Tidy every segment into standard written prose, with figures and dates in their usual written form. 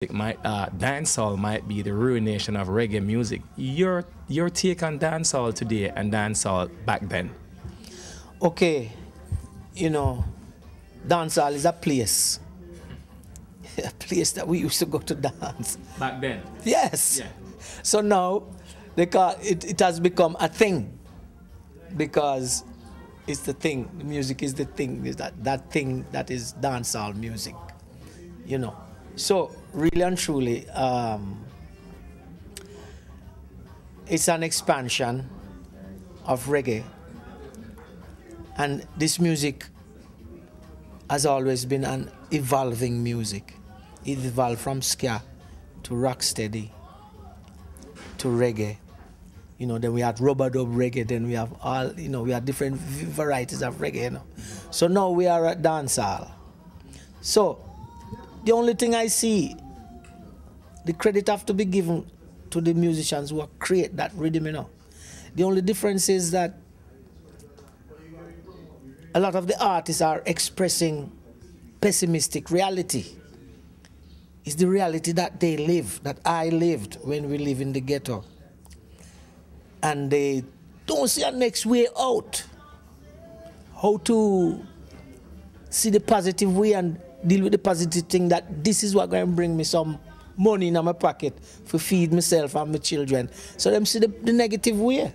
Dancehall might be the ruination of reggae music. Your take on dancehall today and dancehall back then? Okay, you know, dancehall is a place. A place that we used to go to dance. Back then? Yes. Yeah. So now, it has become a thing. Because it's the thing. The music is the thing. Is that thing that is dancehall music. You know. So, really and truly, it's an expansion of reggae. And this music has always been an evolving music. It evolved from ska to rocksteady to reggae. You know, then we had rubber dub reggae, then we have all, you know, we have different varieties of reggae, you know. So now we are at dancehall. So, the only thing I see, the credit have to be given to the musicians who create that rhythm, you know. The only difference is that a lot of the artists are expressing pessimistic reality. It's the reality that they live, that I lived when we live in the ghetto. And they don't see a next way out. How to see the positive way and deal with the positive thing that this is what going to bring me some money in my pocket for feed myself and my children. So them see the negative way.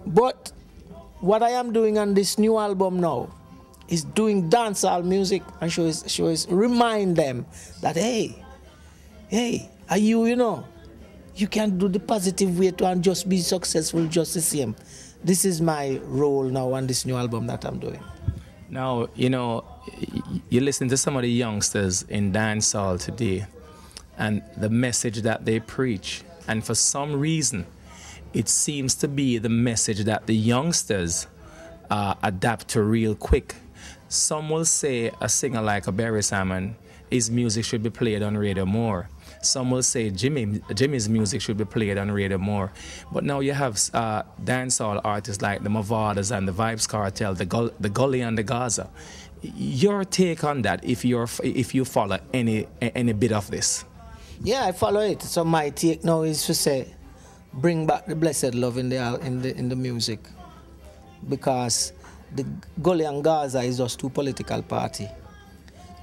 But what I am doing on this new album now is doing dancehall music and show is remind them that hey, are you know, you can do the positive way to and just be successful just the same. This is my role now on this new album that I'm doing. Now, you know, you listen to some of the youngsters in dancehall today and the message that they preach. And for some reason, it seems to be the message that the youngsters adapt to real quick. Some will say a singer like a Barry Salmon, his music should be played on radio more. Some will say Jimmy's music should be played on radio more. But now you have dancehall artists like the Mavadas and the Vibes Cartel, the Gully and the Gaza. Your take on that, if you follow any bit of this? Yeah, I follow it. So my take now is to say, bring back the blessed love in the music, because the Gully and Gaza is just two political parties.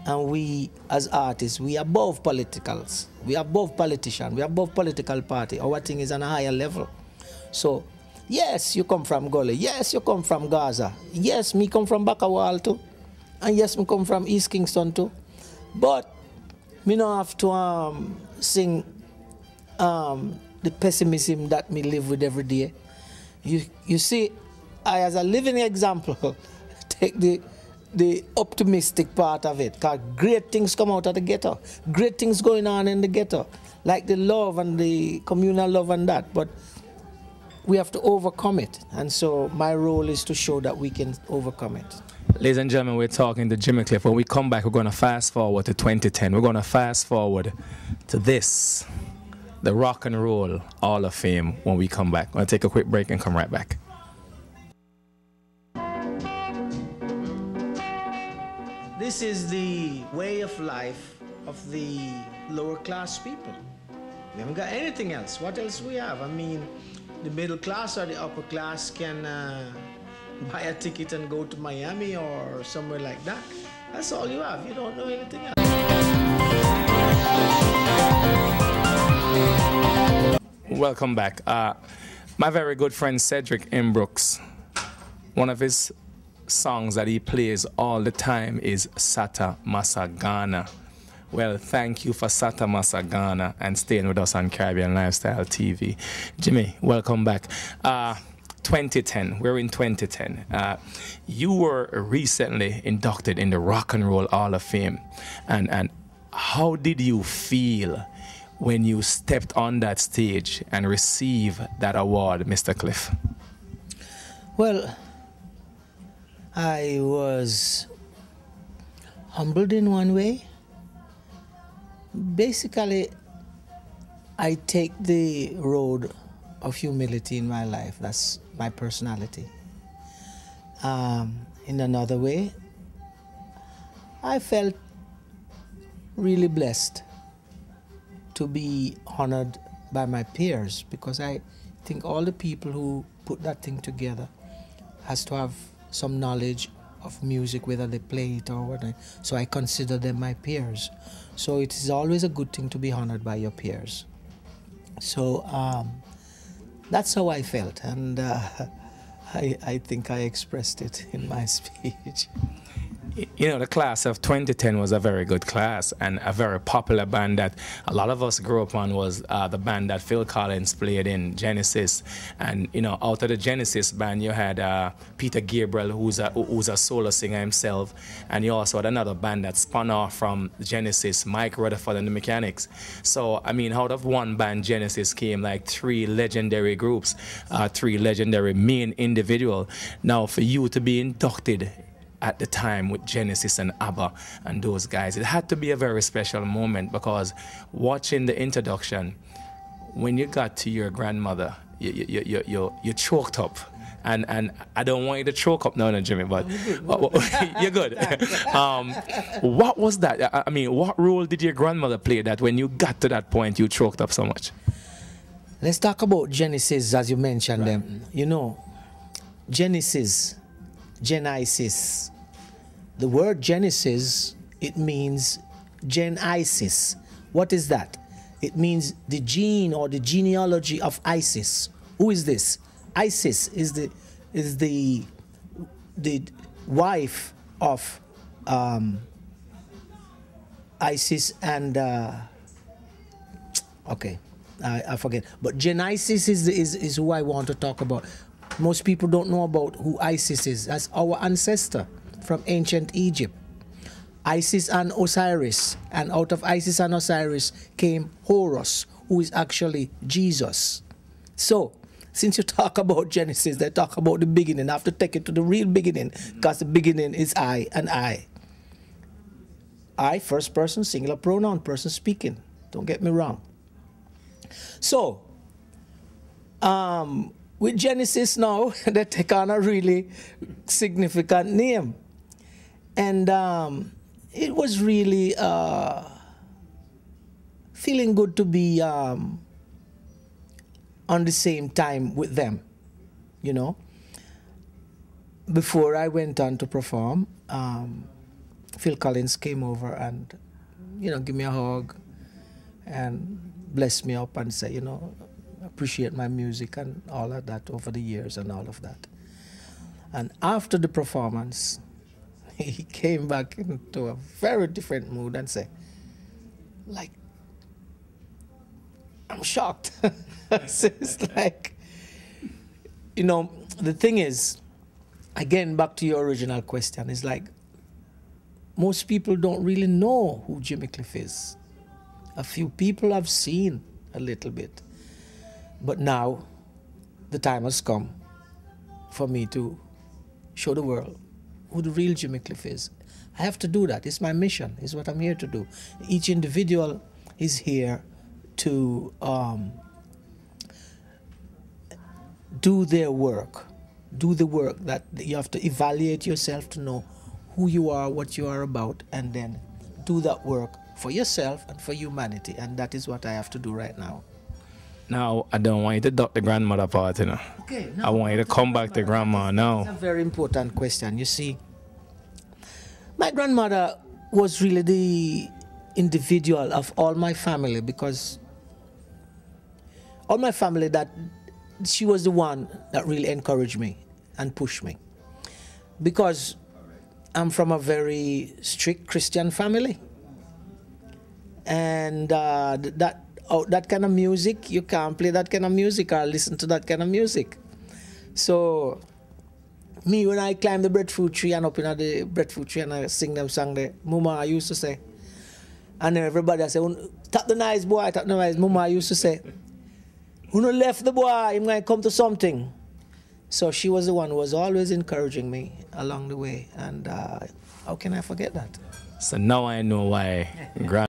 And we, as artists, we are above politicals. We are above politicians. We are above political party. Our thing is on a higher level. So, yes, you come from Gully. Yes, you come from Gaza. Yes, me come from Bakawal too. And yes, me come from East Kingston too. But me don't have to sing the pessimism that me live with every day. You see, I, as a living example, take the optimistic part of it, because great things come out of the ghetto. Great things going on in the ghetto, like the love and the communal love and that, but we have to overcome it. And so my role is to show that we can overcome it. Ladies and gentlemen, we're talking to Jimmy Cliff. When we come back, we're going to fast forward to 2010. We're going to fast forward to this, the Rock and Roll Hall of Fame, when we come back. We're going to take a quick break and come right back. This is the way of life of the lower class people. We haven't got anything else. What else we have? I mean, the middle class or the upper class can buy a ticket and go to Miami or somewhere like that. That's all you have. You don't know anything else. Welcome back. My very good friend Cedric M. Brooks, one of his songs that he plays all the time is Sata Masagana. Well, thank you for Sata Masagana and staying with us on Caribbean Lifestyle TV. Jimmy, welcome back. 2010, we're in 2010. You were recently inducted in the Rock and Roll Hall of Fame. And how did you feel when you stepped on that stage and received that award, Mr. Cliff? Well, I was humbled in one way. Basically, I take the road of humility in my life. That's my personality. In another way, I felt really blessed to be honored by my peers, because I think all the people who put that thing together has to have some knowledge of music, whether they play it or what. So I consider them my peers. So it is always a good thing to be honored by your peers. So that's how I felt, and I think I expressed it in my speech. You know, the class of 2010 was a very good class, and a very popular band that a lot of us grew up on was the band that Phil Collins played in, Genesis. And, you know, out of the Genesis band, you had Peter Gabriel, who's a solo singer himself, and you also had another band that spun off from Genesis, Mike Rutherford and the Mechanics. So, I mean, out of one band, Genesis, came like 3 legendary groups, 3 legendary main individuals. Now, for you to be inducted at the time with Genesis and ABBA and those guys, it had to be a very special moment, because watching the introduction, when you got to your grandmother, you choked up. And I don't want you to choke up now, Jimmy, but you're good. What was that? I mean, what role did your grandmother play that when you got to that point, you choked up so much? Let's talk about Genesis, as you mentioned them. You know, Genesis, Genesis. The word Genesis, it means Gen-Isis. What is that? It means the gene or the genealogy of Isis. Who is this? Isis is the wife of Isis and okay, I forget. But Gen-Isis is who I want to talk about. Most people don't know about who Isis is. That's our ancestor from ancient Egypt. Isis and Osiris. And out of Isis and Osiris came Horus, who is actually Jesus. So, since you talk about Genesis, they talk about the beginning. I have to take it to the real beginning, because the beginning is I and I. I, first person, singular pronoun, person speaking. Don't get me wrong. So, with Genesis now, they take on a really significant name. And it was really feeling good to be on the same time with them, you know. Before I went on to perform, Phil Collins came over and, you know, give me a hug and bless me up and say, you know, appreciate my music and all of that over the years and all of that. And after the performance, he came back into a very different mood and said, like, I'm shocked. So it's like, you know, the thing is, again, back to your original question, it's like, most people don't really know who Jimmy Cliff is. A few people have seen a little bit. But now, the time has come for me to show the world who the real Jimmy Cliff is. I have to do that. It's my mission. It's what I'm here to do. Each individual is here to do their work. Do the work that you have to evaluate yourself to know who you are, what you are about, and then do that work for yourself and for humanity. And that is what I have to do right now. Now, I don't want you to duck the grandmother part, you know. Okay, I want you to come back to grandma now. It's a very important question. You see, my grandmother was really the individual of all my family, because all my family, that she was the one that really encouraged me and pushed me. Because I'm from a very strict Christian family. And that kind of music, you can't play that kind of music or listen to that kind of music. So, me, when I climb the breadfruit tree and up in the breadfruit tree and I sing them song there, Mama, I used to say, and then everybody I say, tap the nice boy, tap the nice. Mama, I used to say, who no left the boy, I'm going to come to something. So she was the one who was always encouraging me along the way. And how can I forget that? So now I know why